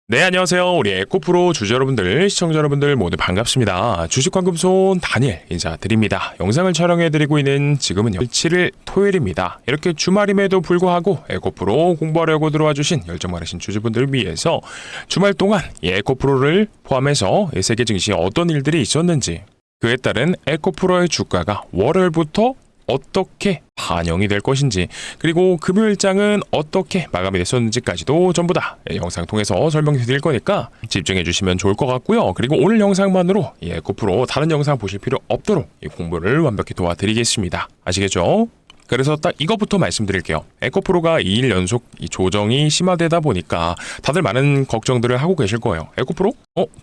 네, 안녕하세요. 우리 에코프로 주주 여러분들, 시청자 여러분들 모두 반갑습니다. 주식환급손 다니엘 인사드립니다. 영상을 촬영해드리고 있는 지금은 7일 토요일입니다. 이렇게 주말임에도 불구하고 에코프로 공부하려고 들어와 주신 열정 많으신 주주분들을 위해서 주말 동안 이 에코프로를 포함해서 세계 증시에 어떤 일들이 있었는지, 그에 따른 에코프로의 주가가 월요일부터 어떻게 반영이 될 것인지, 그리고 금요일장은 어떻게 마감이 됐었는지까지도 전부 다 영상 통해서 설명해 드릴 거니까 집중해 주시면 좋을 것 같고요. 그리고 오늘 영상만으로 이 에코프로 다른 영상 보실 필요 없도록 이 공부를 완벽히 도와드리겠습니다. 아시겠죠? 그래서 딱 이것부터 말씀드릴게요. 에코프로가 2일 연속 이 조정이 심화되다 보니까 다들 많은 걱정들을 하고 계실 거예요. 에코프로?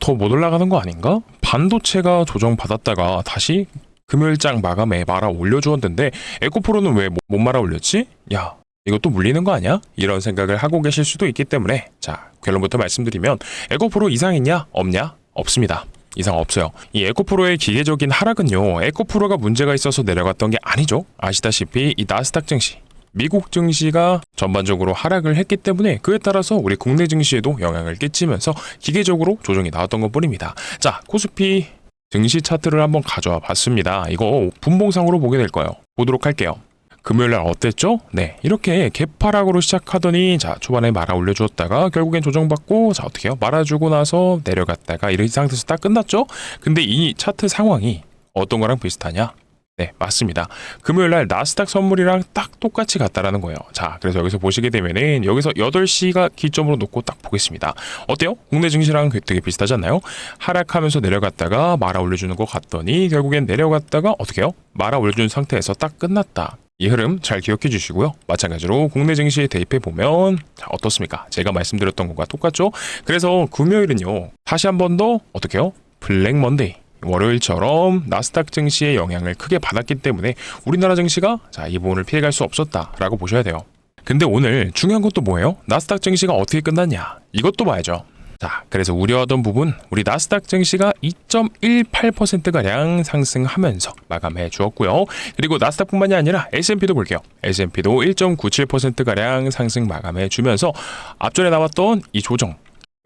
더 못 올라가는 거 아닌가? 반도체가 조정받았다가 다시 금요일장 마감에 말아 올려주었는데 에코프로는 왜 못 말아 올렸지? 야, 이것도 물리는 거 아니야? 이런 생각을 하고 계실 수도 있기 때문에, 자, 결론부터 말씀드리면 에코프로 이상 있냐? 없냐? 없습니다. 이상 없어요. 이 에코프로의 기계적인 하락은요, 에코프로가 문제가 있어서 내려갔던 게 아니죠. 아시다시피 이 나스닥 증시, 미국 증시가 전반적으로 하락을 했기 때문에 그에 따라서 우리 국내 증시에도 영향을 끼치면서 기계적으로 조정이 나왔던 것 뿐입니다. 자, 코스피 증시 차트를 한번 가져와 봤습니다. 이거 분봉상으로 보게 될 거예요. 보도록 할게요. 금요일날 어땠죠? 네, 이렇게 개파락으로 시작하더니 자, 초반에 말아 올려주었다가 결국엔 조정받고, 자, 어떻게 해요? 말아주고 나서 내려갔다가 이런 상태에서 딱 끝났죠? 근데 이 차트 상황이 어떤 거랑 비슷하냐? 네, 맞습니다. 금요일날 나스닥 선물이랑 딱 똑같이 같다라는 거예요. 자, 그래서 여기서 보시게 되면은 여기서 8시가 기점으로 놓고 딱 보겠습니다. 어때요? 국내 증시랑 되게 비슷하지 않나요? 하락하면서 내려갔다가 말아 올려주는 것 같더니 결국엔 내려갔다가 어떻게 해요? 말아 올려준 상태에서 딱 끝났다. 이 흐름 잘 기억해 주시고요. 마찬가지로 국내 증시에 대입해 보면 자, 어떻습니까? 제가 말씀드렸던 것과 똑같죠? 그래서 금요일은요, 다시 한 번 더 어떻게 해요? 블랙 먼데이, 월요일처럼 나스닥 증시의 영향을 크게 받았기 때문에 우리나라 증시가 자, 이 부분을 피해갈 수 없었다라고 보셔야 돼요. 근데 오늘 중요한 것도 뭐예요? 나스닥 증시가 어떻게 끝났냐? 이것도 봐야죠. 자, 그래서 우려하던 부분, 우리 나스닥 증시가 2.18%가량 상승하면서 마감해 주었고요. 그리고 나스닥뿐만이 아니라 S&P도 볼게요. S&P도 1.97%가량 상승 마감해 주면서 앞전에 나왔던 이 조정,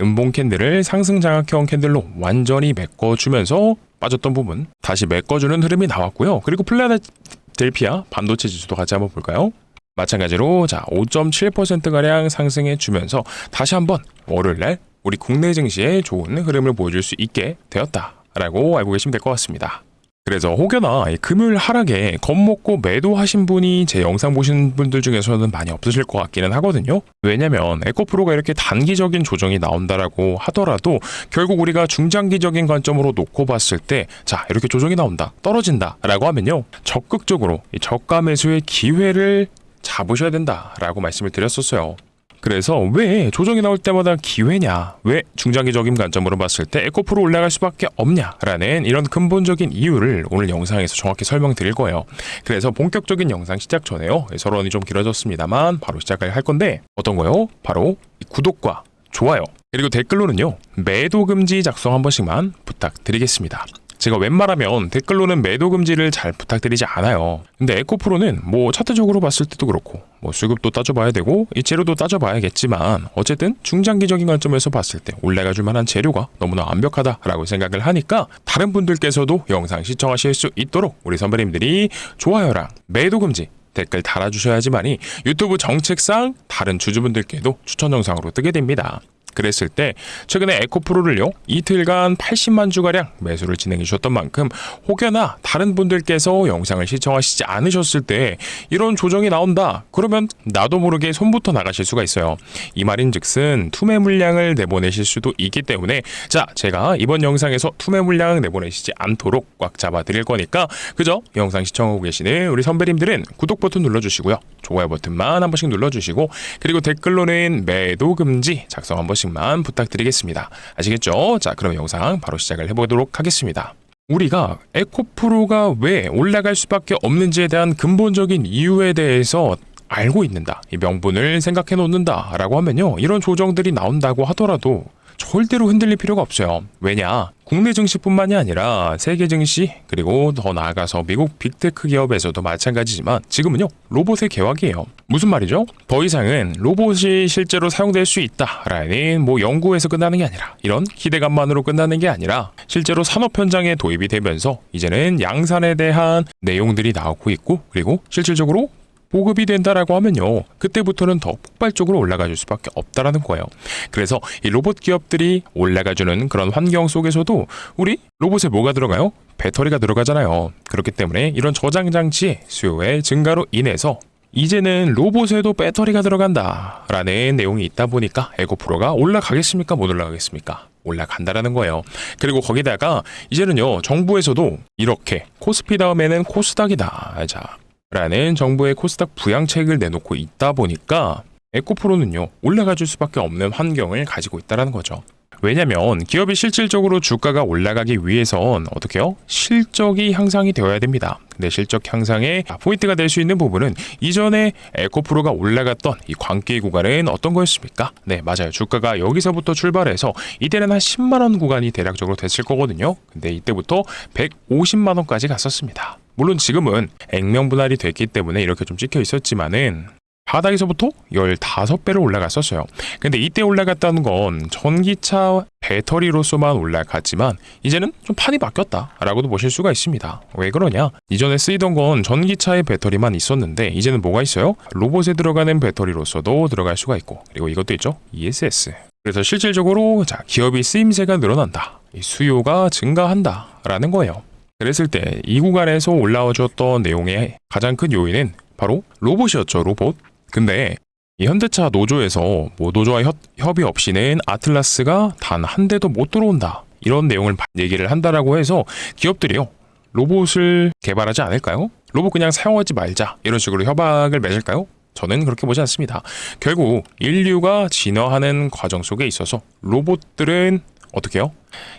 음봉 캔들을 상승 장악형 캔들로 완전히 메꿔주면서 빠졌던 부분 다시 메꿔주는 흐름이 나왔고요. 그리고 필라델피아 반도체 지수도 같이 한번 볼까요? 마찬가지로 자, 5.7%가량 상승해 주면서 다시 한번 월요일날 우리 국내 증시에 좋은 흐름을 보여줄 수 있게 되었다라고 알고 계시면 될 것 같습니다. 그래서 혹여나 금요일 하락에 겁먹고 매도하신 분이 제 영상 보신 분들 중에서는 많이 없으실 것 같기는 하거든요. 왜냐면 에코프로가 이렇게 단기적인 조정이 나온다라고 하더라도 결국 우리가 중장기적인 관점으로 놓고 봤을 때 자, 이렇게 조정이 나온다, 떨어진다 라고 하면요, 적극적으로 이 저가 매수의 기회를 잡으셔야 된다라고 말씀을 드렸었어요. 그래서 왜 조정이 나올 때마다 기회냐, 왜 중장기적인 관점으로 봤을 때 에코프로 올라갈 수밖에 없냐라는 이런 근본적인 이유를 오늘 영상에서 정확히 설명드릴 거예요. 그래서 본격적인 영상 시작 전에요, 서론이 좀 길어졌습니다만 바로 시작을 할 건데 어떤 거요? 바로 구독과 좋아요, 그리고 댓글로는요, 매도 금지 작성 한 번씩만 부탁드리겠습니다. 제가 웬만하면 댓글로는 매도 금지를 잘 부탁드리지 않아요. 근데 에코프로는 뭐 차트적으로 봤을 때도 그렇고 뭐 수급도 따져봐야 되고 이 재료도 따져봐야겠지만 어쨌든 중장기적인 관점에서 봤을 때 올라가줄 만한 재료가 너무나 완벽하다라고 생각을 하니까 다른 분들께서도 영상 시청하실 수 있도록 우리 선배님들이 좋아요랑 매도 금지 댓글 달아주셔야지만이 유튜브 정책상 다른 주주분들께도 추천 영상으로 뜨게 됩니다. 그랬을 때 최근에 에코프로를요, 이틀간 80만 주가량 매수를 진행해 주셨던 만큼 혹여나 다른 분들께서 영상을 시청하시지 않으셨을 때 이런 조정이 나온다 그러면 나도 모르게 손부터 나가실 수가 있어요. 이 말인즉슨 투매 물량을 내보내실 수도 있기 때문에 자, 제가 이번 영상에서 투매 물량 내보내시지 않도록 꽉 잡아 드릴 거니까 그저 영상 시청하고 계시는 우리 선배님들은 구독 버튼 눌러주시고요, 좋아요 버튼만 한 번씩 눌러주시고, 그리고 댓글로는 매도 금지 작성 한 번씩 만 부탁드리겠습니다. 아시겠죠? 자, 그럼 영상 바로 시작을 해보도록 하겠습니다. 우리가 에코프로가 왜 올라갈 수밖에 없는지에 대한 근본적인 이유에 대해서 알고 있는다, 이 명분을 생각해 놓는다 라고 하면요, 이런 조정들이 나온다고 하더라도 절대로 흔들릴 필요가 없어요. 왜냐? 국내 증시뿐만이 아니라 세계 증시 그리고 더 나아가서 미국 빅테크 기업에서도 마찬가지지만 지금은요 로봇의 개화기예요. 무슨 말이죠? 더 이상은 로봇이 실제로 사용될 수 있다라는 연구에서 끝나는 게 아니라 이런 기대감만으로 끝나는 게 아니라 실제로 산업 현장에 도입이 되면서 이제는 양산에 대한 내용들이 나오고 있고 그리고 실질적으로 보급이 된다라고 하면요 그때부터는 더 폭발적으로 올라가줄 수밖에 없다라는 거예요. 그래서 이 로봇 기업들이 올라가주는 그런 환경 속에서도 우리 로봇에 뭐가 들어가요? 배터리가 들어가잖아요. 그렇기 때문에 이런 저장 장치의 수요의 증가로 인해서 이제는 로봇에도 배터리가 들어간다라는 내용이 있다 보니까 에코프로가 올라가겠습니까? 못 올라가겠습니까? 올라간다라는 거예요. 그리고 거기다가 이제는요 정부에서도 이렇게 코스피 다음에는 코스닥이다. 자. 라는 정부의 코스닥 부양책을 내놓고 있다 보니까 에코프로는요 올라가 줄 수밖에 없는 환경을 가지고 있다는 거죠. 왜냐면 기업이 실질적으로 주가가 올라가기 위해선 어떻게요? 실적이 향상이 되어야 됩니다. 근데 실적 향상의 포인트가 될 수 있는 부분은 이전에 에코프로가 올라갔던 이 광기 구간은 어떤 거였습니까? 네, 맞아요. 주가가 여기서부터 출발해서 이때는 한 10만 원 구간이 대략적으로 됐을 거거든요. 근데 이때부터 150만 원까지 갔었습니다. 물론 지금은 액면 분할이 됐기 때문에 이렇게 좀 찍혀 있었지만은 바닥에서부터 15배로 올라갔었어요. 근데 이때 올라갔다는 건 전기차 배터리로서만 올라갔지만 이제는 좀 판이 바뀌었다라고도 보실 수가 있습니다. 왜 그러냐? 이전에 쓰이던 건 전기차의 배터리만 있었는데 이제는 뭐가 있어요? 로봇에 들어가는 배터리로서도 들어갈 수가 있고 그리고 이것도 있죠. ESS. 그래서 실질적으로 기업이 쓰임새가 늘어난다. 수요가 증가한다라는 거예요. 그랬을 때 이 구간에서 올라와줬던 내용의 가장 큰 요인은 바로 로봇이었죠. 로봇. 근데 이 현대차 노조에서 노조와 협의 없이는 아틀라스가 단 한 대도 못 들어온다. 이런 내용을 얘기를 한다라고 해서 기업들이요. 로봇을 개발하지 않을까요? 로봇 그냥 사용하지 말자. 이런 식으로 협약을 맺을까요? 저는 그렇게 보지 않습니다. 결국 인류가 진화하는 과정 속에 있어서 로봇들은 어떻게 해요?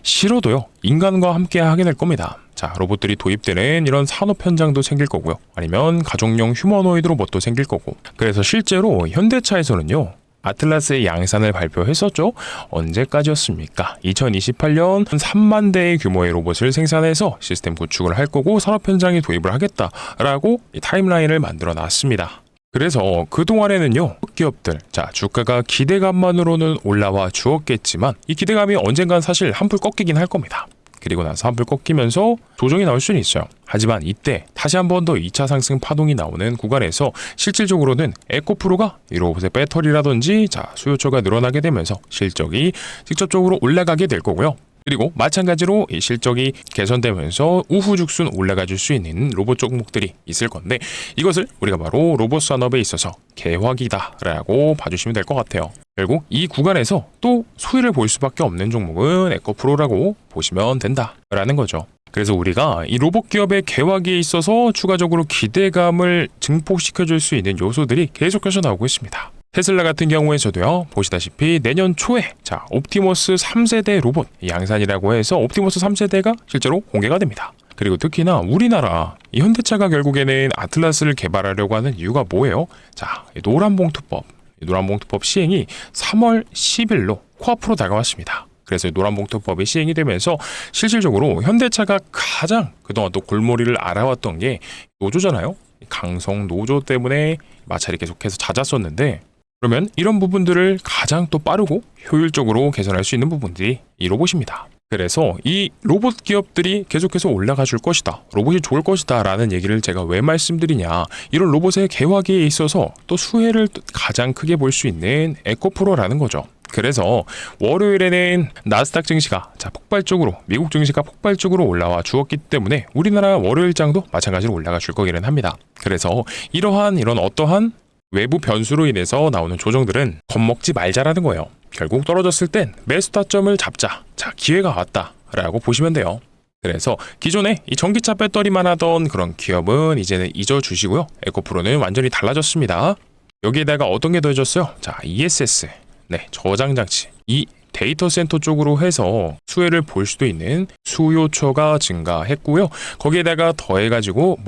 싫어도요. 인간과 함께 하게 될 겁니다. 자, 로봇들이 도입되는 이런 산업 현장도 생길 거고요. 아니면 가족용 휴머노이드 로봇도 생길 거고. 그래서 실제로 현대차에서는요. 아틀라스의 양산을 발표했었죠. 언제까지였습니까? 2028년 3만 대의 규모의 로봇을 생산해서 시스템 구축을 할 거고 산업 현장에 도입을 하겠다라고 타임라인을 만들어 놨습니다. 그래서 그동안에는요 기업들 주가가 기대감만으로는 올라와 주었겠지만 이 기대감이 언젠간 사실 한풀 꺾이긴 할 겁니다. 그리고 나서 한풀 꺾이면서 조정이 나올 수는 있어요. 하지만 이때 다시 한 번 더 2차 상승 파동이 나오는 구간에서 실질적으로는 에코프로가 이 로봇의 배터리라든지 수요처가 늘어나게 되면서 실적이 직접적으로 올라가게 될 거고요. 그리고 마찬가지로 이 실적이 개선되면서 우후죽순 올라가 줄 수 있는 로봇 종목들이 있을 건데 이것을 우리가 바로 로봇 산업에 있어서 개화기다라고 봐주시면 될 것 같아요. 결국 이 구간에서 또 수혜를 볼 수밖에 없는 종목은 에코프로라고 보시면 된다라는 거죠. 그래서 우리가 이 로봇 기업의 개화기에 있어서 추가적으로 기대감을 증폭시켜줄 수 있는 요소들이 계속해서 나오고 있습니다. 테슬라 같은 경우에서도요 보시다시피 내년 초에 옵티머스 3세대 로봇 양산이라고 해서 옵티머스 3세대가 실제로 공개가 됩니다. 그리고 특히나 우리나라 이 현대차가 결국에는 아틀라스를 개발하려고 하는 이유가 뭐예요? 노란봉투법 시행이 3월 10일로 코앞으로 다가왔습니다. 그래서 노란봉투법이 시행이 되면서 실질적으로 현대차가 가장 그동안 또 골머리를 앓아왔던 게 노조잖아요. 강성 노조 때문에 마찰이 계속해서 잦았었는데 그러면 이런 부분들을 가장 또 빠르고 효율적으로 개선할 수 있는 부분들이 이 로봇입니다. 그래서 이 로봇 기업들이 계속해서 올라가 줄 것이다. 로봇이 좋을 것이다 라는 얘기를 제가 왜 말씀드리냐. 이런 로봇의 개화기에 있어서 또 수혜를 가장 크게 볼 수 있는 에코프로라는 거죠. 그래서 월요일에는 나스닥 증시가 폭발적으로 미국 증시가 폭발적으로 올라와 주었기 때문에 우리나라 월요일장도 마찬가지로 올라가 줄 거기는 합니다. 그래서 이런 어떠한 외부 변수로 인해서 나오는 조정들은 겁먹지 말자라는 거예요. 결국 떨어졌을 땐 매수 타점을 잡자. 기회가 왔다라고 보시면 돼요. 그래서 기존에 이 전기차 배터리만 하던 그런 기업은 이제는 잊어주시고요. 에코프로는 완전히 달라졌습니다. 여기에다가 어떤 게 더해졌어요? ESS, 저장장치. 이 데이터 센터 쪽으로 해서 수혜를 볼 수도 있는 수요처가 증가했고요. 거기에다가 더해가지고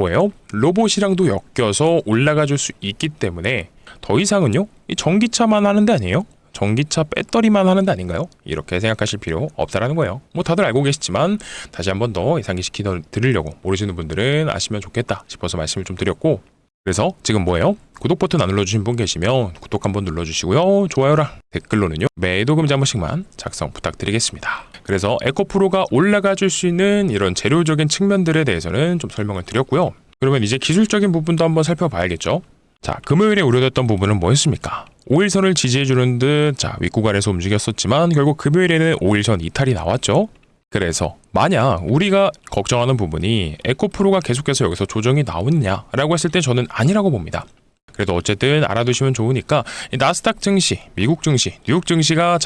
로봇이랑도 엮여서 올라가 줄 수 있기 때문에 더 이상은요 이 전기차만 하는 데 아니에요. 전기차 배터리만 하는 데 아닌가요? 이렇게 생각하실 필요 없다라는 거예요. 뭐 다들 알고 계시지만 다시 한 번 더 상기시켜 드리려고 모르시는 분들은 아시면 좋겠다 싶어서 말씀을 좀 드렸고, 그래서 지금 뭐예요? 구독 버튼 안 눌러주신 분 계시면 구독 한번 눌러주시고요. 좋아요랑 댓글로는요 매도 금지 한 번씩만 작성 부탁드리겠습니다. 그래서 에코프로가 올라가 줄 수 있는 이런 재료적인 측면들에 대해서는 좀 설명을 드렸고요. 그러면 이제 기술적인 부분도 한번 살펴봐야겠죠. 자, 금요일에 우려됐던 부분은 뭐였습니까? 5일선을 지지해주는 듯 윗구간에서 움직였었지만 결국 금요일에는 5일선 이탈이 나왔죠. 그래서 만약 우리가 걱정하는 부분이 에코프로가 계속해서 여기서 조정이 나오느냐라고 했을 때 저는 아니라고 봅니다. 그래도 어쨌든 알아두시면 좋으니까 나스닥 증시, 미국 증시, 뉴욕 증시가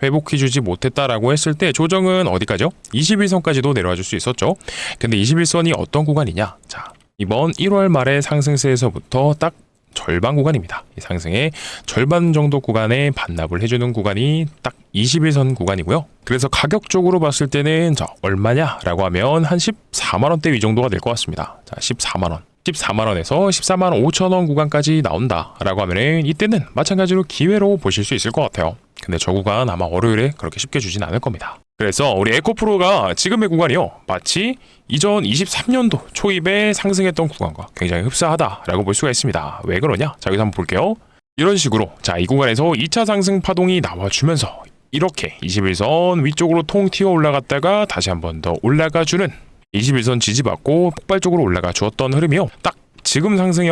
회복해주지 못했다라고 했을 때 조정은 어디까지요? 21선까지도 내려와 줄 수 있었죠. 근데 21선이 어떤 구간이냐? 자, 이번 1월 말의 상승세에서부터 딱 절반 구간입니다. 이 상승의 절반 정도 구간에 반납을 해주는 구간이 딱 21선 구간이고요. 그래서 가격적으로 봤을 때는 얼마냐라고 하면 한 14만원대 위 정도가 될 것 같습니다. 자, 14만원. 14만원에서 14만 5천원 구간까지 나온다라고 하면은 이때는 마찬가지로 기회로 보실 수 있을 것 같아요. 근데 저 구간 아마 월요일에 그렇게 쉽게 주진 않을 겁니다. 그래서 우리 에코프로가 지금의 구간이요, 마치 이전 23년도 초입에 상승했던 구간과 굉장히 흡사하다라고 볼 수가 있습니다. 왜 그러냐? 자, 여기서 한번 볼게요. 이런 식으로 이 구간에서 2차 상승 파동이 나와주면서 이렇게 21선 위쪽으로 통 튀어 올라갔다가 다시 한번 더 올라가주는 21선 지지받고 폭발적으로 올라가 주었던 흐름이요, 딱 지금 상승이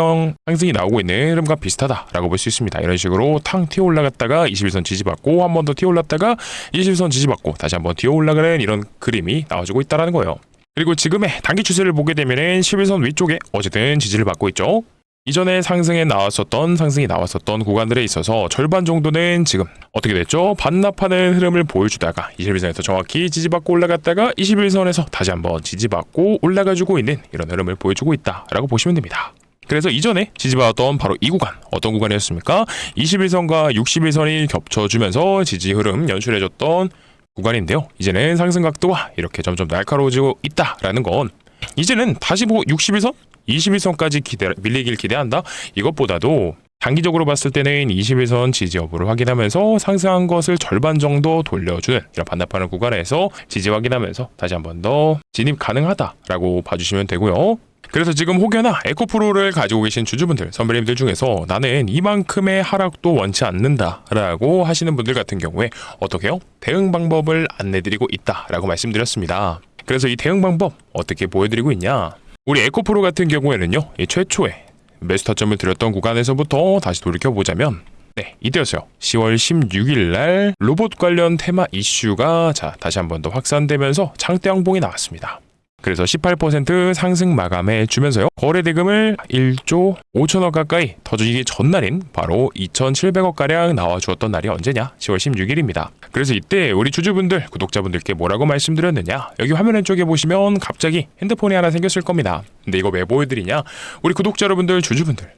나오고 있는 흐름과 비슷하다라고 볼 수 있습니다. 이런 식으로 탕 튀어 올라갔다가 21선 지지받고 한 번 더 튀어 올랐다가 21선 지지받고 다시 한 번 튀어 올라가는 이런 그림이 나와주고 있다는 거예요. 그리고 지금의 단기 추세를 보게 되면은 11선 위쪽에 어쨌든 지지를 받고 있죠. 이전에 상승이 나왔었던 구간들에 있어서 절반 정도는 지금 어떻게 됐죠? 반납하는 흐름을 보여주다가 21선에서 정확히 지지받고 올라갔다가 21선에서 다시 한번 지지받고 올라가주고 있는 이런 흐름을 보여주고 있다라고 보시면 됩니다. 그래서 이전에 지지받았던 바로 이 구간, 어떤 구간이었습니까? 21선과 61선이 겹쳐주면서 지지 흐름 연출해줬던 구간인데요. 이제는 상승 각도가 이렇게 점점 날카로워지고 있다라는 건 이제는 다시 61선? 21선까지 밀리길 기대한다? 이것보다도 단기적으로 봤을 때는 21선 지지 여부를 확인하면서 상승한 것을 절반 정도 돌려주는 이런 반납하는 구간에서 지지 확인하면서 다시 한 번 더 진입 가능하다라고 봐주시면 되고요. 그래서 지금 혹여나 에코프로를 가지고 계신 주주분들, 선배님들 중에서 나는 이만큼의 하락도 원치 않는다라고 하시는 분들 같은 경우에 어떻게 해요? 대응 방법을 안내드리고 있다라고 말씀드렸습니다. 그래서 이 대응 방법 어떻게 보여드리고 있냐? 우리 에코프로 같은 경우에는요, 이 최초에 매수 타점을 드렸던 구간에서부터 다시 돌이켜보자면 이때였어요. 10월 16일 날 로봇 관련 테마 이슈가 다시 한 번 더 확산되면서 장대 양봉이 나왔습니다. 그래서 18% 상승 마감해 주면서요, 거래대금을 1조 5천억 가까이 터지기 전날인 바로 2,700억가량 나와주었던 날이 언제냐? 10월 16일입니다. 그래서 이때 우리 주주분들, 구독자분들께 뭐라고 말씀드렸느냐? 여기 화면 왼쪽에 보시면 갑자기 핸드폰이 하나 생겼을 겁니다. 근데 이거 왜 보여드리냐? 우리 구독자 여러분들, 주주분들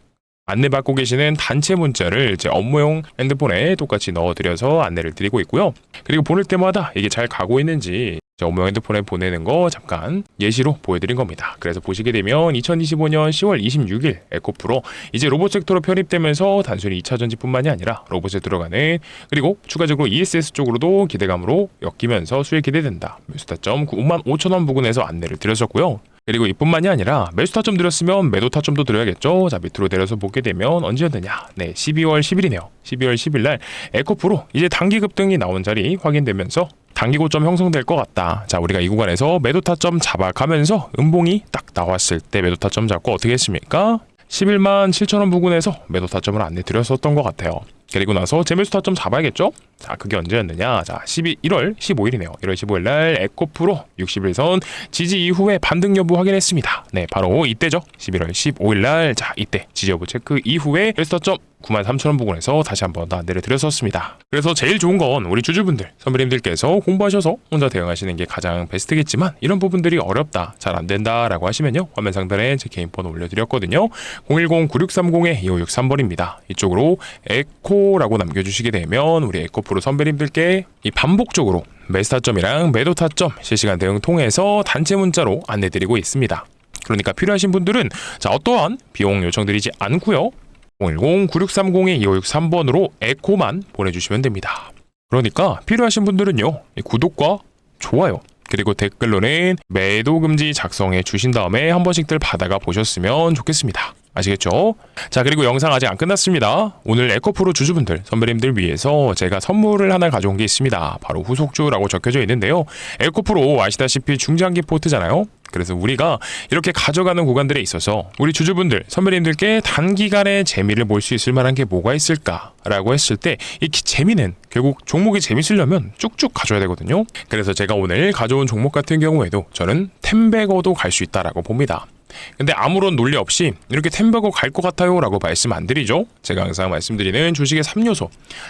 안내받고 계시는 단체 문자를 제 업무용 핸드폰에 똑같이 넣어드려서 안내를 드리고 있고요. 그리고 보낼 때마다 이게 잘 가고 있는지 제 업무용 핸드폰에 보내는 거 잠깐 예시로 보여드린 겁니다. 그래서 보시게 되면 2025년 10월 26일 에코프로 이제 로봇 섹터로 편입되면서 단순히 2차전지뿐만이 아니라 로봇에 들어가는, 그리고 추가적으로 ESS 쪽으로도 기대감으로 엮이면서 수익 기대된다. 매수타점 95,000원 부근에서 안내를 드렸었고요. 그리고 이뿐만이 아니라 매수 타점 드렸으면 매도 타점도 드려야겠죠. 자, 밑으로 내려서 보게 되면 언제였느냐? 12월 10일이네요. 12월 10일 날 에코프로 이제 단기 급등이 나온 자리 확인되면서 단기 고점 형성될 것 같다. 자, 우리가 이 구간에서 매도 타점 잡아가면서 음봉이 딱 나왔을 때 매도 타점 잡고 어떻게 했습니까? 11만 7천원 부근에서 매도 타점을 안내 드렸었던 것 같아요. 그리고 나서 재매수 타점 잡아야겠죠? 자, 그게 언제였느냐? 자, 1월 15일이네요. 1월 15일 날 에코프로 61선 지지 이후에 반등 여부 확인했습니다. 네, 바로 이때죠. 11월 15일 날, 자, 이때 지지 여부 체크 이후에 매수 타점 93,000원 부근에서 다시 한번 더 안내를 드렸었습니다. 그래서 제일 좋은 건 우리 주주분들, 선배님들께서 공부하셔서 혼자 대응하시는 게 가장 베스트겠지만 이런 부분들이 어렵다, 잘 안 된다 라고 하시면요, 화면 상단에 제 개인 번호 올려드렸거든요. 010-9630-2563번입니다. 이쪽으로 에코라고 남겨주시게 되면 우리 에코프로 선배님들께 이 반복적으로 매수 타점이랑 매도 타점 실시간 대응 통해서 단체 문자로 안내드리고 있습니다. 그러니까 필요하신 분들은 자, 어떠한 비용 요청드리지 않고요, 010-9630-2563번으로 에코만 보내주시면 됩니다. 그러니까 필요하신 분들은요, 구독과 좋아요 그리고 댓글로는 매도 금지 작성해 주신 다음에 한 번씩들 받아가 보셨으면 좋겠습니다. 아시겠죠? 자, 그리고 영상 아직 안 끝났습니다. 오늘 에코프로 주주분들, 선배님들 위해서 제가 선물을 하나 가져온 게 있습니다. 바로 후속주라고 적혀져 있는데요. 에코프로 아시다시피 중장기 포트잖아요. 그래서 우리가 이렇게 가져가는 구간들에 있어서 우리 주주분들, 선배님들께 단기간에 재미를 볼 수 있을 만한 게 뭐가 있을까라고 했을 때 이 재미는 결국 종목이 재밌으려면 쭉쭉 가져야 되거든요. 그래서 제가 오늘 가져온 종목 같은 경우에도 저는 템베거도 갈 수 있다라고 봅니다. 근데 아무런 논리 없이 이렇게 템버거 갈 것 같아요 라고 말씀 안 드리죠. 제가 항상 말씀드리는 주식의 3요소,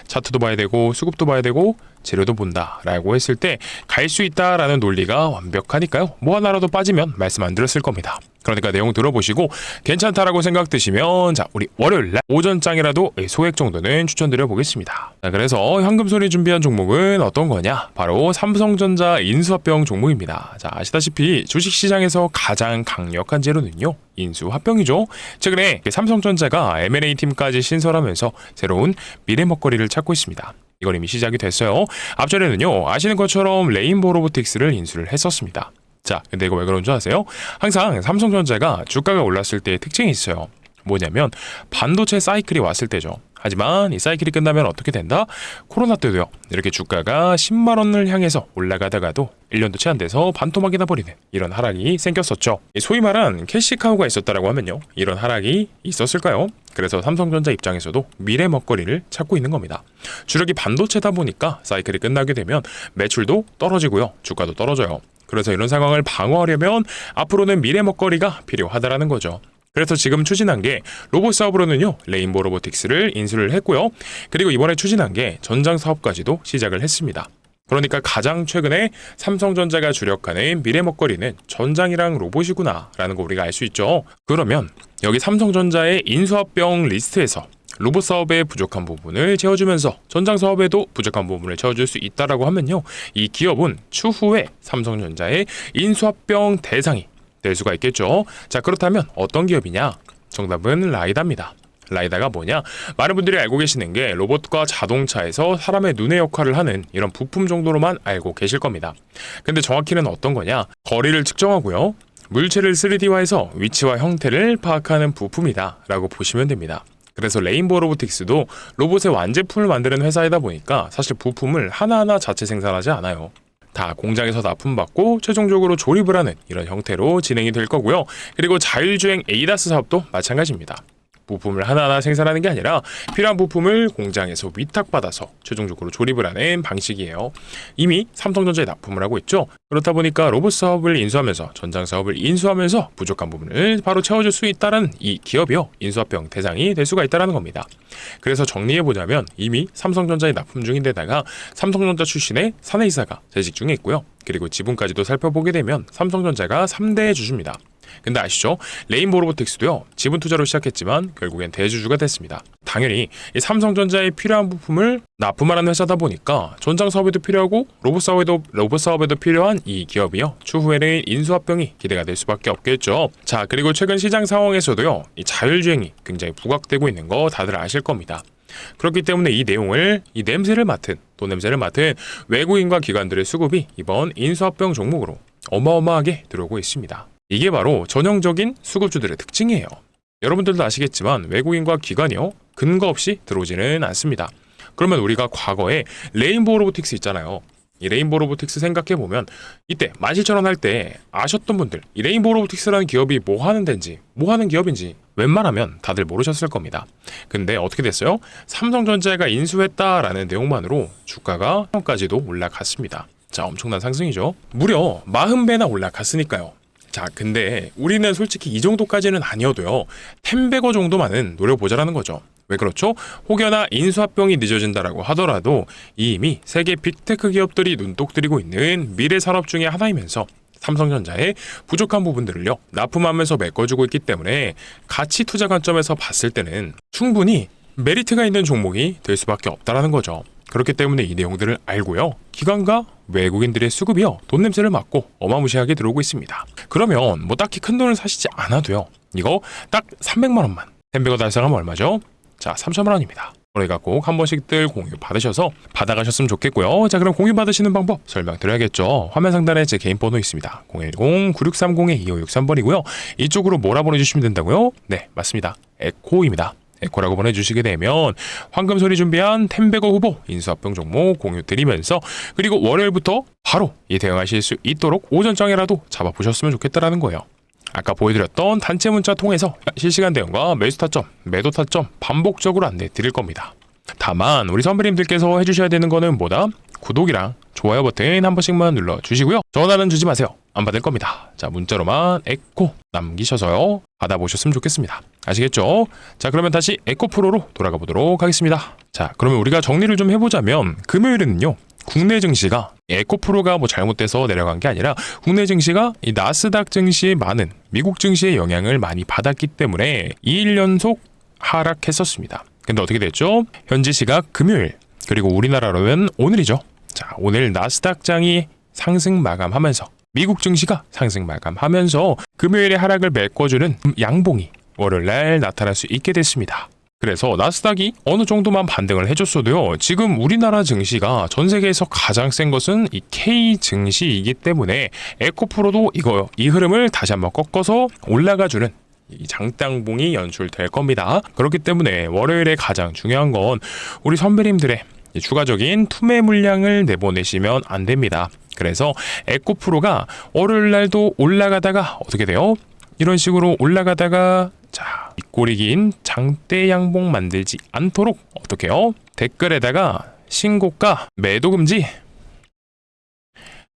차트도 봐야 되고 수급도 봐야 되고 재료도 본다 라고 했을 때 갈 수 있다라는 논리가 완벽하니까요. 뭐 하나라도 빠지면 말씀 안 드렸을 겁니다. 그러니까 내용 들어보시고 괜찮다라고 생각 드시면 자, 우리 월요일날 오전장이라도 소액 정도는 추천드려 보겠습니다. 자, 그래서 현금손이 준비한 종목은 어떤 거냐? 바로 삼성전자 인수합병 종목입니다. 자, 아시다시피 주식시장에서 가장 강력한 재료는요, 인수합병이죠. 최근에 삼성전자가 M&A 팀까지 신설하면서 새로운 미래 먹거리를 찾고 있습니다. 이건 이미 시작이 됐어요. 앞전에는요, 아시는 것처럼 레인보우 로보틱스를 인수를 했었습니다. 자, 근데 이거 왜 그런 줄 아세요? 항상 삼성전자가 주가가 올랐을 때의 특징이 있어요. 뭐냐면 반도체 사이클이 왔을 때죠. 하지만 이 사이클이 끝나면 어떻게 된다? 코로나 때도요, 이렇게 주가가 10만 원을 향해서 올라가다가도 1년도 채 안 돼서 반토막이 나버리는 이런 하락이 생겼었죠. 소위 말한 캐시카우가 있었다라고 하면요, 이런 하락이 있었을까요? 그래서 삼성전자 입장에서도 미래 먹거리를 찾고 있는 겁니다. 주력이 반도체다 보니까 사이클이 끝나게 되면 매출도 떨어지고요, 주가도 떨어져요. 그래서 이런 상황을 방어하려면 앞으로는 미래 먹거리가 필요하다라는 거죠. 그래서 지금 추진한 게 로봇 사업으로는요, 레인보우 로보틱스를 인수를 했고요. 그리고 이번에 추진한 게 전장 사업까지도 시작을 했습니다. 그러니까 가장 최근에 삼성전자가 주력하는 미래 먹거리는 전장이랑 로봇이구나 라는 거 우리가 알 수 있죠. 그러면 여기 삼성전자의 인수합병 리스트에서 로봇 사업에 부족한 부분을 채워주면서 전장 사업에도 부족한 부분을 채워줄 수 있다라고 하면요, 이 기업은 추후에 삼성전자의 인수합병 대상이 될 수가 있겠죠. 자, 그렇다면 어떤 기업이냐? 정답은 라이다입니다. 라이다가 뭐냐? 많은 분들이 알고 계시는 게 로봇과 자동차에서 사람의 눈의 역할을 하는 이런 부품 정도로만 알고 계실 겁니다. 근데 정확히는 어떤 거냐? 거리를 측정하고요, 물체를 3D화해서 위치와 형태를 파악하는 부품이다 라고 보시면 됩니다. 그래서 레인보우 로보틱스도 로봇의 완제품을 만드는 회사이다 보니까 사실 부품을 하나하나 자체 생산하지 않아요. 다 공장에서 납품받고 최종적으로 조립을 하는 이런 형태로 진행이 될 거고요. 그리고 자율주행 ADAS 사업도 마찬가지입니다. 부품을 하나하나 생산하는 게 아니라 필요한 부품을 공장에서 위탁받아서 최종적으로 조립을 하는 방식이에요. 이미 삼성전자에 납품을 하고 있죠. 그렇다 보니까 로봇 사업을 인수하면서 전장 사업을 인수하면서 부족한 부분을 바로 채워줄 수 있다는 이 기업이요, 인수합병 대상이 될 수가 있다는 겁니다. 그래서 정리해보자면 이미 삼성전자에 납품 중인데다가 삼성전자 출신의 사내이사가 재직 중에 있고요. 그리고 지분까지도 살펴보게 되면 삼성전자가 3대 주주입니다. 근데 아시죠? 레인보우 로보틱스도요, 지분 투자로 시작했지만 결국엔 대주주가 됐습니다. 당연히 이 삼성전자에 필요한 부품을 납품하는 회사다 보니까 전장 사업에도 필요하고 로봇 사업에도 필요한 이 기업이요, 추후에는 인수합병이 기대가 될 수밖에 없겠죠. 자, 그리고 최근 시장 상황에서도요, 이 자율주행이 굉장히 부각되고 있는 거 다들 아실 겁니다. 그렇기 때문에 이 내용을, 이 냄새를 맡은 외국인과 기관들의 수급이 이번 인수합병 종목으로 어마어마하게 들어오고 있습니다. 이게 바로 전형적인 수급주들의 특징이에요. 여러분들도 아시겠지만 외국인과 기관이요, 근거 없이 들어오지는 않습니다. 그러면 우리가 과거에 레인보우 로보틱스 있잖아요. 이 레인보우 로보틱스 생각해보면 이때 17,000원 할 때 아셨던 분들, 이 레인보우 로보틱스라는 기업이 뭐 하는 데인지, 뭐 하는 기업인지 웬만하면 다들 모르셨을 겁니다. 근데 어떻게 됐어요? 삼성전자가 인수했다라는 내용만으로 주가가 까지도 올라갔습니다. 자, 엄청난 상승이죠. 무려 40배나 올라갔으니까요. 자, 근데 우리는 솔직히 이 정도까지는 아니어도요, 템베거 정도만은 노려보자라는 거죠. 왜 그렇죠? 혹여나 인수합병이 늦어진다라고 하더라도 이미 세계 빅테크 기업들이 눈독 들이고 있는 미래 산업 중에 하나이면서 삼성전자의 부족한 부분들을요, 납품하면서 메꿔주고 있기 때문에 가치 투자 관점에서 봤을 때는 충분히 메리트가 있는 종목이 될 수밖에 없다라는 거죠. 그렇기 때문에 이 내용들을 알고요, 기관과 외국인들의 수급이요, 돈 냄새를 맡고 어마무시하게 들어오고 있습니다. 그러면 뭐 딱히 큰 돈을 사시지 않아도요, 이거 딱 300만 원만 템베거 달성하면 얼마죠? 자, 3천만 원입니다. 그러니까 꼭 한 번씩들 공유 받으셔서 받아가셨으면 좋겠고요. 자, 그럼 공유 받으시는 방법 설명드려야겠죠. 화면 상단에 제 개인 번호 있습니다. 010-9630-2563번이고요. 이쪽으로 뭐라 보내주시면 된다고요? 네, 맞습니다. 에코입니다. 에코라고 보내주시게 되면 황금소리 준비한 템베거 후보 인수합병 종목 공유 드리면서, 그리고 월요일부터 바로 이 대응하실 수 있도록 오전장이라도 잡아보셨으면 좋겠다라는 거예요. 아까 보여드렸던 단체 문자 통해서 실시간 대응과 매수 타점, 매도 타점 반복적으로 안내 드릴 겁니다. 다만 우리 선배님들께서 해주셔야 되는 거는 뭐다? 구독이랑 좋아요 버튼 한 번씩만 눌러주시고요. 전화는 주지 마세요. 안 받을 겁니다. 자, 문자로만 에코 남기셔서요, 받아보셨으면 좋겠습니다. 아시겠죠? 자, 그러면 다시 에코 프로로 돌아가 보도록 하겠습니다. 자, 그러면 우리가 정리를 좀 해보자면, 금요일에는요, 국내 증시가 에코프로가 뭐 잘못돼서 내려간 게 아니라 국내 증시가 이 나스닥 증시에 많은 미국 증시의 영향을 많이 받았기 때문에 2일 연속 하락했었습니다. 근데 어떻게 됐죠? 현지 시각 금요일, 그리고 우리나라로는 오늘이죠. 자, 오늘 나스닥장이 상승 마감하면서 미국 증시가 상승 마감하면서 금요일에 하락을 메꿔주는 양봉이 월요일날 나타날 수 있게 됐습니다. 그래서 나스닥이 어느 정도만 반등을 해줬어도요, 지금 우리나라 증시가 전 세계에서 가장 센 것은 이 K 증시이기 때문에 에코프로도 이 흐름을 다시 한번 꺾어서 올라가주는 이 장땅봉이 연출될 겁니다. 그렇기 때문에 월요일에 가장 중요한 건 우리 선배님들의 추가적인 투매 물량을 내보내시면 안 됩니다. 그래서 에코프로가 월요일 날도 올라가다가 어떻게 돼요? 이런 식으로 올라가다가 자, 윗꼬리 긴 장대 양봉 만들지 않도록 어떻게 해요? 댓글에다가 신고가 매도 금지,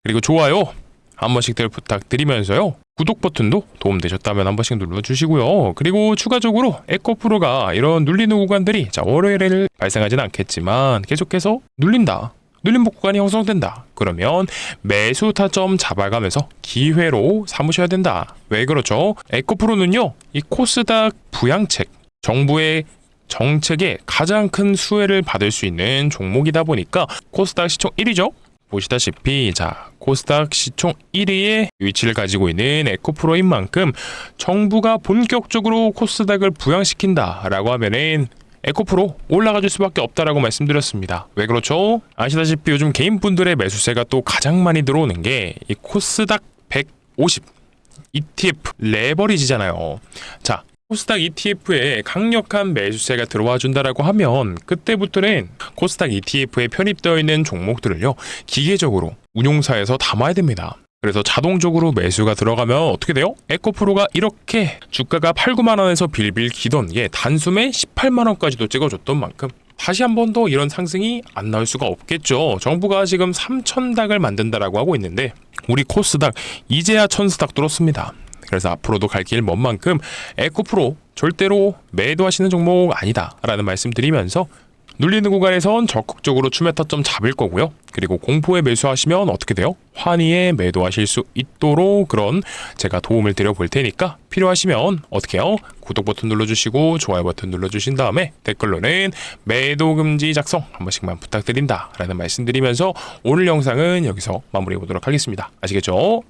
그리고 좋아요 한 번씩들 부탁드리면서요, 구독 버튼도 도움되셨다면 한 번씩 눌러주시고요. 그리고 추가적으로 에코프로가 이런 눌리는 구간들이 자, 월요일에는 발생하지는 않겠지만 계속해서 눌림 구간이 형성된다. 그러면 매수 타점 잡아가면서 기회로 삼으셔야 된다. 왜 그렇죠? 에코프로는요, 이 코스닥 부양책, 정부의 정책에 가장 큰 수혜를 받을 수 있는 종목이다 보니까 코스닥 시총 1위죠. 보시다시피 자, 코스닥 시총 1위의 위치를 가지고 있는 에코프로인 만큼 정부가 본격적으로 코스닥을 부양시킨다라고 하면은 에코프로 올라가 줄 수밖에 없다라고 말씀드렸습니다. 왜 그렇죠? 아시다시피 요즘 개인분들의 매수세가 또 가장 많이 들어오는 게 이 코스닥 150 ETF 레버리지잖아요. 자, 코스닥 ETF에 강력한 매수세가 들어와 준다라고 하면 그때부터는 코스닥 ETF에 편입되어 있는 종목들을요, 기계적으로 운용사에서 담아야 됩니다. 그래서 자동적으로 매수가 들어가면 어떻게 돼요? 에코프로가 이렇게 주가가 8, 9만 원에서 빌빌 기던 게 단숨에 18만 원까지도 찍어줬던 만큼 다시 한 번 더 이런 상승이 안 나올 수가 없겠죠. 정부가 지금 3,000닥을 만든다라고 하고 있는데 우리 코스닥 이제야 1,000수닥 뚫었습니다. 그래서 앞으로도 갈 길 먼 만큼 에코프로 절대로 매도하시는 종목 아니다 라는 말씀 드리면서, 눌리는 구간에선 적극적으로 추매 타점 잡을 거고요. 그리고 공포에 매수하시면 어떻게 돼요? 환희에 매도하실 수 있도록 그런 제가 도움을 드려 볼 테니까 필요하시면 어떻게 해요? 구독 버튼 눌러주시고 좋아요 버튼 눌러주신 다음에 댓글로는 매도 금지 작성 한 번씩만 부탁드린다 라는 말씀 드리면서 오늘 영상은 여기서 마무리해 보도록 하겠습니다. 아시겠죠?